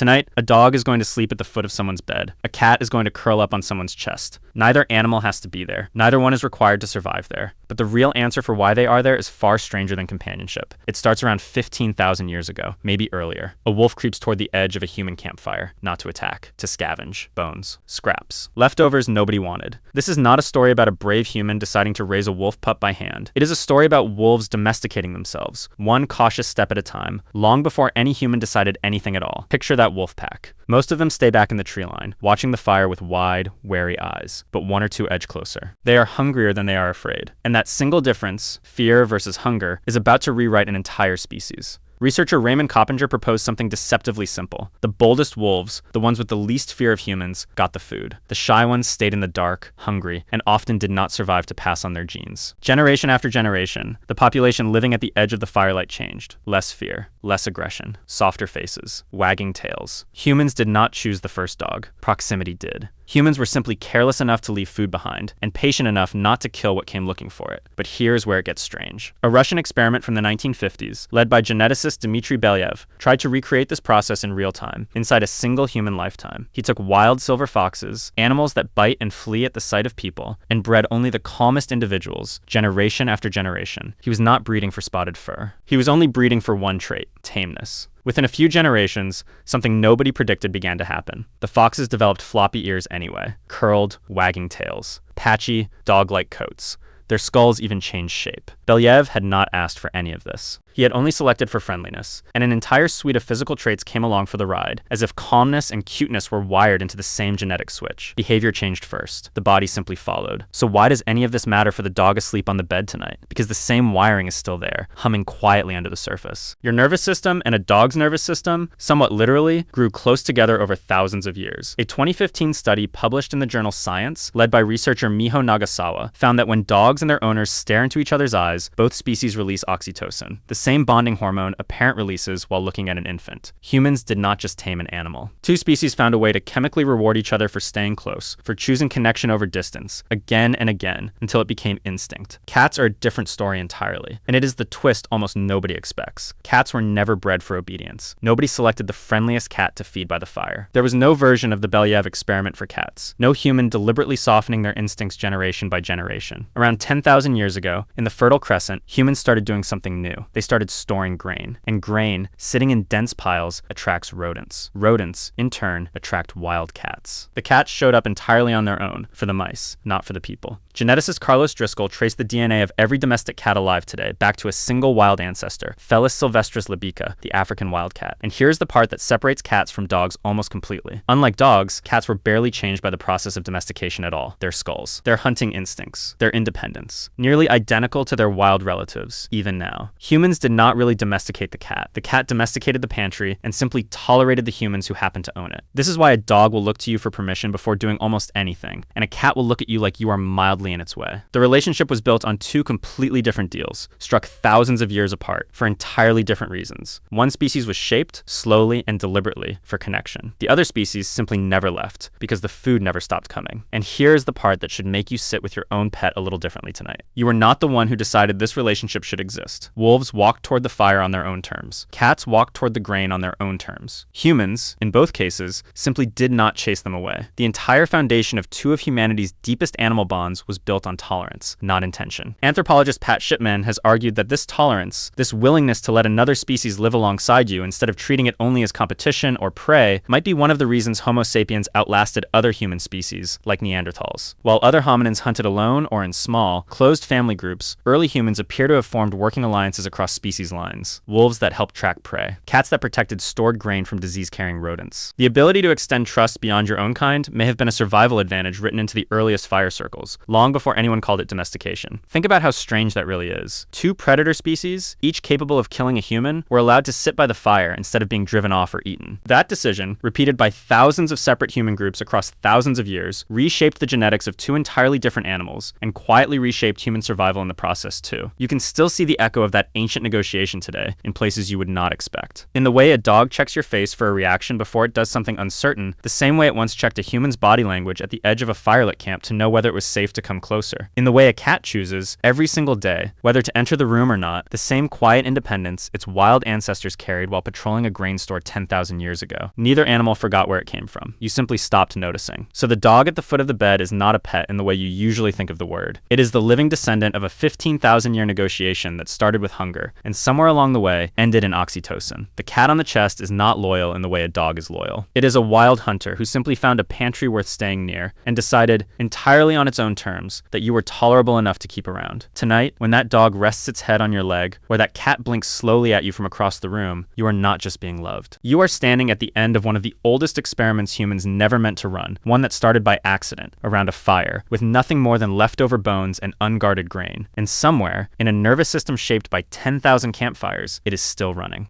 Tonight, a dog is going to sleep at the foot of someone's bed. A cat is going to curl up on someone's chest. Neither animal has to be there. Neither one is required to survive there. But the real answer for why they are there is far stranger than companionship. It starts around 15,000 years ago, maybe earlier. A wolf creeps toward the edge of a human campfire, not to attack, to scavenge. Bones. Scraps. Leftovers nobody wanted. This is not a story about a brave human deciding to raise a wolf pup by hand. It is a story about wolves domesticating themselves, one cautious step at a time, long before any human decided anything at all. Picture that wolf pack. Most of them stay back in the tree line, watching the fire with wide, wary eyes, but one or two edge closer. They are hungrier than they are afraid. And that single difference, fear versus hunger, is about to rewrite an entire species. Researcher Raymond Coppinger proposed something deceptively simple. The boldest wolves, the ones with the least fear of humans, got the food. The shy ones stayed in the dark, hungry, and often did not survive to pass on their genes. Generation after generation, the population living at the edge of the firelight changed. Less fear, less aggression, softer faces, wagging tails. Humans did not choose the first dog. Proximity did. Humans were simply careless enough to leave food behind, and patient enough not to kill what came looking for it. But here's where it gets strange. A Russian experiment from the 1950s, led by geneticist Dmitry Belyaev, tried to recreate this process in real time, inside a single human lifetime. He took wild silver foxes, animals that bite and flee at the sight of people, and bred only the calmest individuals, generation after generation. He was not breeding for spotted fur. He was only breeding for one trait: tameness. Within a few generations, something nobody predicted began to happen. The foxes developed floppy ears anyway, curled, wagging tails, patchy, dog-like coats. Their skulls even changed shape. Belyaev had not asked for any of this. He had only selected for friendliness, and an entire suite of physical traits came along for the ride, as if calmness and cuteness were wired into the same genetic switch. Behavior changed first. The body simply followed. So why does any of this matter for the dog asleep on the bed tonight? Because the same wiring is still there, humming quietly under the surface. Your nervous system and a dog's nervous system, somewhat literally, grew close together over thousands of years. A 2015 study published in the journal Science, led by researcher Miho Nagasawa, found that when dogs and their owners stare into each other's eyes, both species release oxytocin, the same bonding hormone a parent releases while looking at an infant. Humans did not just tame an animal. Two species found a way to chemically reward each other for staying close, for choosing connection over distance, again and again, until it became instinct. Cats are a different story entirely, and it is the twist almost nobody expects. Cats were never bred for obedience. Nobody selected the friendliest cat to feed by the fire. There was no version of the Belyaev experiment for cats. No human deliberately softening their instincts generation by generation. Around 10,000 years ago, in the Fertile Crescent, humans started doing something new. They started storing grain. And grain, sitting in dense piles, attracts rodents. Rodents, in turn, attract wildcats. The cats showed up entirely on their own, for the mice, not for the people. Geneticist Carlos Driscoll traced the DNA of every domestic cat alive today back to a single wild ancestor, Felis silvestris libica, the African wildcat. And here's the part that separates cats from dogs almost completely. Unlike dogs, cats were barely changed by the process of domestication at all. Their skulls, their hunting instincts, their independence, nearly identical to their wild relatives, even now. Humans did not really domesticate the cat. The cat domesticated the pantry and simply tolerated the humans who happened to own it. This is why a dog will look to you for permission before doing almost anything, and a cat will look at you like you are mildly in its way. The relationship was built on two completely different deals, struck thousands of years apart, for entirely different reasons. One species was shaped, slowly and deliberately, for connection. The other species simply never left, because the food never stopped coming. And here's the part that should make you sit with your own pet a little differently tonight. You were not the one who decided this relationship should exist. Wolves walked toward the fire on their own terms. Cats walked toward the grain on their own terms. Humans, in both cases, simply did not chase them away. The entire foundation of two of humanity's deepest animal bonds was built on tolerance, not intention. Anthropologist Pat Shipman has argued that this tolerance, this willingness to let another species live alongside you instead of treating it only as competition or prey, might be one of the reasons Homo sapiens outlasted other human species, like Neanderthals. While other hominins hunted alone or in small, closed family groups, early humans appear to have formed working alliances across species lines. Wolves that helped track prey. Cats that protected stored grain from disease-carrying rodents. The ability to extend trust beyond your own kind may have been a survival advantage written into the earliest fire circles, long before anyone called it domestication. Think about how strange that really is. Two predator species, each capable of killing a human, were allowed to sit by the fire instead of being driven off or eaten. That decision, repeated by thousands of separate human groups across thousands of years, reshaped the genetics of two entirely different animals, and quietly reshaped human survival in the process too. You can still see the echo of that ancient negotiation today in places you would not expect. In the way a dog checks your face for a reaction before it does something uncertain, the same way it once checked a human's body language at the edge of a firelit camp to know whether it was safe to come closer. In the way a cat chooses, every single day, whether to enter the room or not, the same quiet independence its wild ancestors carried while patrolling a grain store 10,000 years ago. Neither animal forgot where it came from. You simply stopped noticing. So the dog at the foot of the bed is not a pet in the way you usually think of the word. It is the living descendant of a 15,000-year negotiation that started with hunger, and somewhere along the way ended in oxytocin. The cat on the chest is not loyal in the way a dog is loyal. It is a wild hunter who simply found a pantry worth staying near and decided, entirely on its own terms, that you were tolerable enough to keep around. Tonight, when that dog rests its head on your leg, or that cat blinks slowly at you from across the room, you are not just being loved. You are standing at the end of one of the oldest experiments humans never meant to run, one that started by accident, around a fire, with nothing more than leftover bones and unguarded grain. And somewhere, in a nervous system shaped by 10,000 campfires, it is still running.